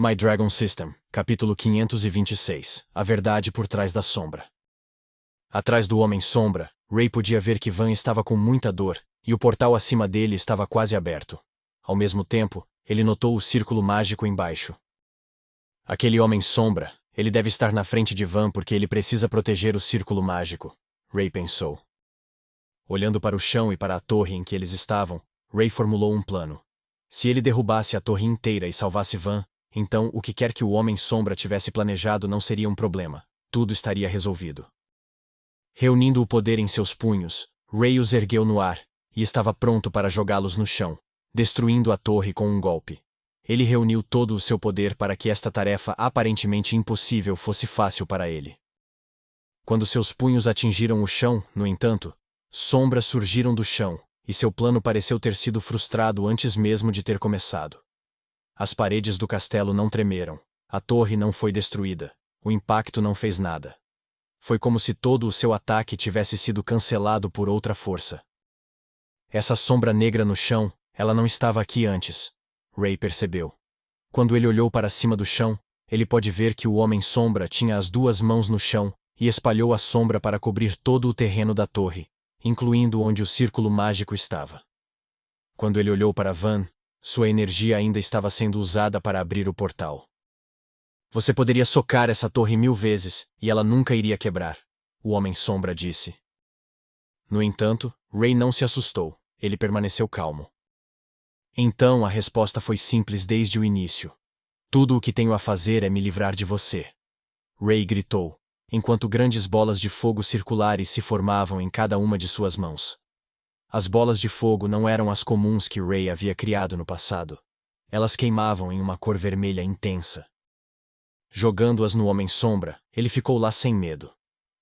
My Dragon System, capítulo 526. A verdade por trás da sombra. Atrás do Homem-Sombra, Ray podia ver que Van estava com muita dor, e o portal acima dele estava quase aberto. Ao mesmo tempo, ele notou o círculo mágico embaixo. Aquele Homem-Sombra, ele deve estar na frente de Van porque ele precisa proteger o círculo mágico, Ray pensou. Olhando para o chão e para a torre em que eles estavam, Ray formulou um plano. Se ele derrubasse a torre inteira e salvasse Van, então o que quer que o Homem-Sombra tivesse planejado não seria um problema. Tudo estaria resolvido. Reunindo o poder em seus punhos, Ray os ergueu no ar, e estava pronto para jogá-los no chão, destruindo a torre com um golpe. Ele reuniu todo o seu poder para que esta tarefa aparentemente impossível fosse fácil para ele. Quando seus punhos atingiram o chão, no entanto, sombras surgiram do chão, e seu plano pareceu ter sido frustrado antes mesmo de ter começado. As paredes do castelo não tremeram, a torre não foi destruída, o impacto não fez nada. Foi como se todo o seu ataque tivesse sido cancelado por outra força. Essa sombra negra no chão, ela não estava aqui antes, Ray percebeu. Quando ele olhou para cima do chão, ele pode ver que o Homem-Sombra tinha as duas mãos no chão e espalhou a sombra para cobrir todo o terreno da torre, incluindo onde o círculo mágico estava. Quando ele olhou para Van, sua energia ainda estava sendo usada para abrir o portal. Você poderia socar essa torre 1000 vezes, e ela nunca iria quebrar, o Homem-Sombra disse. No entanto, Ray não se assustou, ele permaneceu calmo. Então a resposta foi simples desde o início. Tudo o que tenho a fazer é me livrar de você. Ray gritou, enquanto grandes bolas de fogo circulares se formavam em cada uma de suas mãos. As bolas de fogo não eram as comuns que Ray havia criado no passado. Elas queimavam em uma cor vermelha intensa. Jogando-as no Homem-Sombra, ele ficou lá sem medo.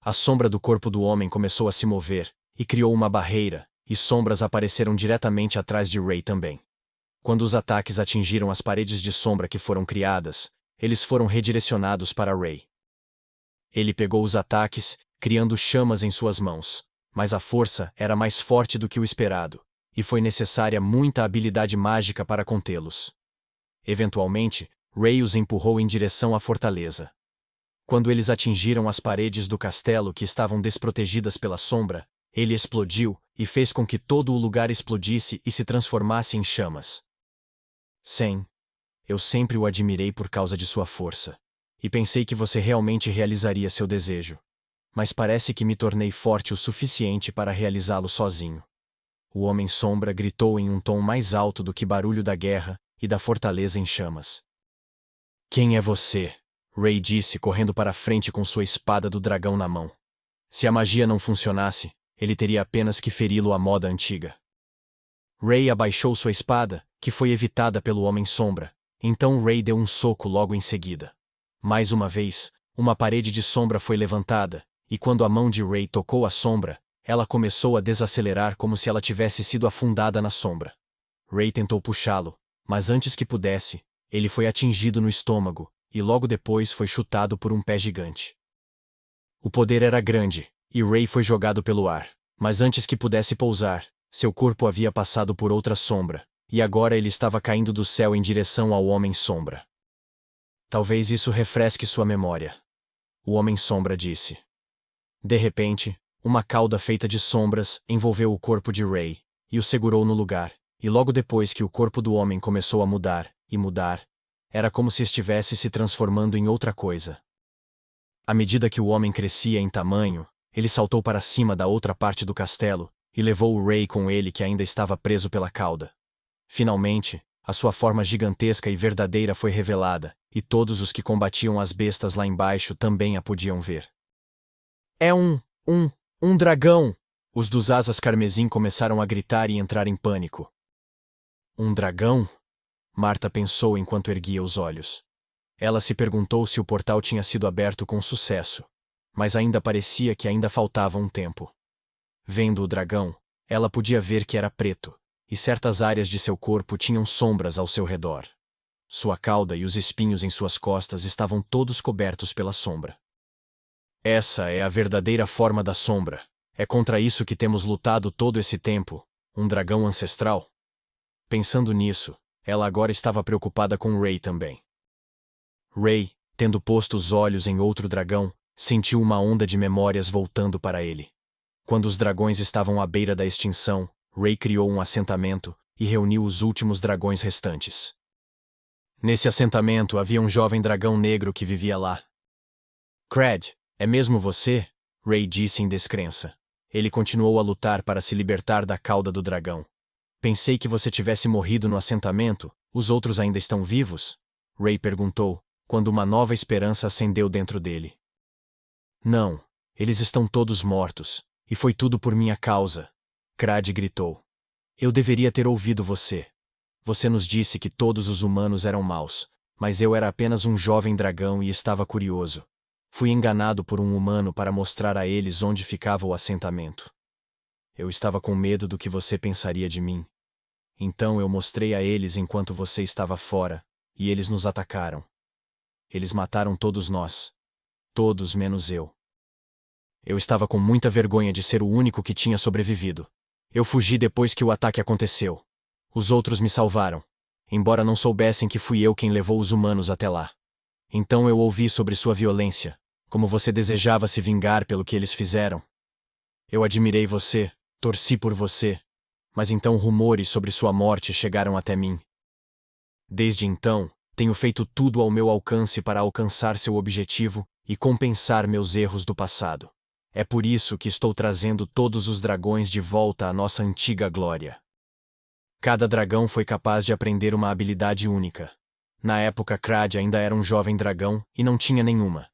A sombra do corpo do homem começou a se mover, e criou uma barreira, e sombras apareceram diretamente atrás de Ray também. Quando os ataques atingiram as paredes de sombra que foram criadas, eles foram redirecionados para Ray. Ele pegou os ataques, criando chamas em suas mãos. Mas a força era mais forte do que o esperado, e foi necessária muita habilidade mágica para contê-los. Eventualmente, Ray os empurrou em direção à fortaleza. Quando eles atingiram as paredes do castelo que estavam desprotegidas pela sombra, ele explodiu e fez com que todo o lugar explodisse e se transformasse em chamas. Sim, eu sempre o admirei por causa de sua força, e pensei que você realmente realizaria seu desejo. Mas parece que me tornei forte o suficiente para realizá-lo sozinho. O Homem-Sombra gritou em um tom mais alto do que barulho da guerra e da fortaleza em chamas. Quem é você? Ray disse, correndo para a frente com sua espada do dragão na mão. Se a magia não funcionasse, ele teria apenas que feri-lo à moda antiga. Ray abaixou sua espada, que foi evitada pelo Homem-Sombra. Então Ray deu um soco logo em seguida. Mais uma vez, uma parede de sombra foi levantada, e quando a mão de Ray tocou a sombra, ela começou a desacelerar como se ela tivesse sido afundada na sombra. Ray tentou puxá-lo, mas antes que pudesse, ele foi atingido no estômago, e logo depois foi chutado por um pé gigante. O poder era grande, e Ray foi jogado pelo ar, mas antes que pudesse pousar, seu corpo havia passado por outra sombra, e agora ele estava caindo do céu em direção ao Homem-Sombra. Talvez isso refresque sua memória, o Homem-Sombra disse. De repente, uma cauda feita de sombras envolveu o corpo de Ray, e o segurou no lugar, e logo depois que o corpo do homem começou a mudar, e mudar, era como se estivesse se transformando em outra coisa. À medida que o homem crescia em tamanho, ele saltou para cima da outra parte do castelo, e levou o Ray com ele que ainda estava preso pela cauda. Finalmente, a sua forma gigantesca e verdadeira foi revelada, e todos os que combatiam as bestas lá embaixo também a podiam ver. É um dragão! Os dos asas carmesim começaram a gritar e entrar em pânico. Um dragão? Marta pensou enquanto erguia os olhos. Ela se perguntou se o portal tinha sido aberto com sucesso, mas ainda parecia que ainda faltava um tempo. Vendo o dragão, ela podia ver que era preto, e certas áreas de seu corpo tinham sombras ao seu redor. Sua cauda e os espinhos em suas costas estavam todos cobertos pela sombra. Essa é a verdadeira forma da sombra. É contra isso que temos lutado todo esse tempo, um dragão ancestral? Pensando nisso, ela agora estava preocupada com Ray também. Ray, tendo posto os olhos em outro dragão, sentiu uma onda de memórias voltando para ele. Quando os dragões estavam à beira da extinção, Ray criou um assentamento e reuniu os últimos dragões restantes. Nesse assentamento havia um jovem dragão negro que vivia lá. Cred, é mesmo você? Ray disse em descrença. Ele continuou a lutar para se libertar da cauda do dragão. Pensei que você tivesse morrido no assentamento. Os outros ainda estão vivos? Ray perguntou, quando uma nova esperança acendeu dentro dele. Não, eles estão todos mortos, e foi tudo por minha causa. Cred gritou. Eu deveria ter ouvido você. Você nos disse que todos os humanos eram maus, mas eu era apenas um jovem dragão e estava curioso. Fui enganado por um humano para mostrar a eles onde ficava o assentamento. Eu estava com medo do que você pensaria de mim. Então eu mostrei a eles enquanto você estava fora, e eles nos atacaram. Eles mataram todos nós. Todos menos eu. Eu estava com muita vergonha de ser o único que tinha sobrevivido. Eu fugi depois que o ataque aconteceu. Os outros me salvaram, embora não soubessem que fui eu quem levou os humanos até lá. Então eu ouvi sobre sua violência, como você desejava se vingar pelo que eles fizeram. Eu admirei você, torci por você, mas então rumores sobre sua morte chegaram até mim. Desde então, tenho feito tudo ao meu alcance para alcançar seu objetivo e compensar meus erros do passado. É por isso que estou trazendo todos os dragões de volta à nossa antiga glória. Cada dragão foi capaz de aprender uma habilidade única. Na época, Cred ainda era um jovem dragão e não tinha nenhuma.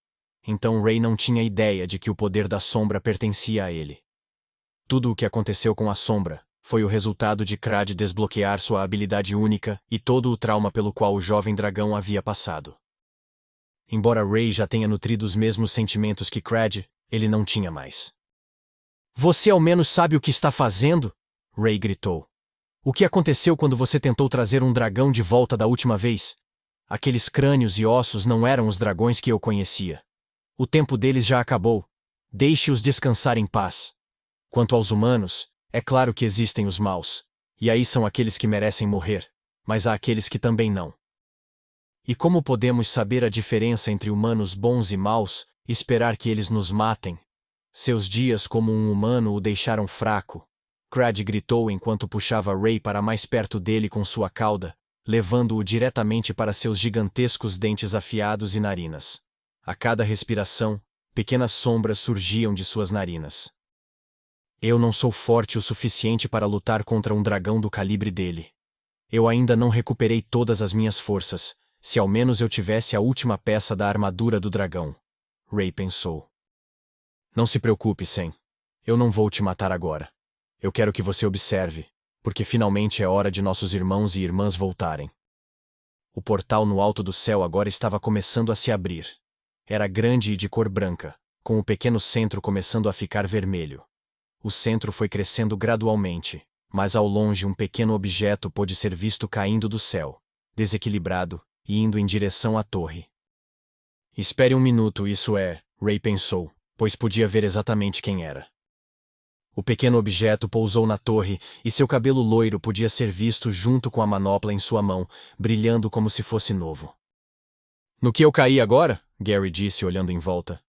Então Ray não tinha ideia de que o poder da sombra pertencia a ele. Tudo o que aconteceu com a sombra foi o resultado de Cred desbloquear sua habilidade única e todo o trauma pelo qual o jovem dragão havia passado. Embora Ray já tenha nutrido os mesmos sentimentos que Cred, ele não tinha mais. Você ao menos sabe o que está fazendo? Ray gritou. O que aconteceu quando você tentou trazer um dragão de volta da última vez? Aqueles crânios e ossos não eram os dragões que eu conhecia. O tempo deles já acabou. Deixe-os descansar em paz. Quanto aos humanos, é claro que existem os maus. E aí são aqueles que merecem morrer. Mas há aqueles que também não. E como podemos saber a diferença entre humanos bons e maus e esperar que eles nos matem? Seus dias como um humano o deixaram fraco. Cred gritou enquanto puxava Ray para mais perto dele com sua cauda, levando-o diretamente para seus gigantescos dentes afiados e narinas. A cada respiração, pequenas sombras surgiam de suas narinas. Eu não sou forte o suficiente para lutar contra um dragão do calibre dele. Eu ainda não recuperei todas as minhas forças, se ao menos eu tivesse a última peça da armadura do dragão. Ray pensou. Não se preocupe, Sam. Eu não vou te matar agora. Eu quero que você observe, porque finalmente é hora de nossos irmãos e irmãs voltarem. O portal no alto do céu agora estava começando a se abrir. Era grande e de cor branca, com o pequeno centro começando a ficar vermelho. O centro foi crescendo gradualmente, mas ao longe um pequeno objeto pôde ser visto caindo do céu, desequilibrado, e indo em direção à torre. Espere um minuto, isso é, Ray pensou, pois podia ver exatamente quem era. O pequeno objeto pousou na torre e seu cabelo loiro podia ser visto junto com a manopla em sua mão, brilhando como se fosse novo. No que eu caí agora? Gary disse olhando em volta.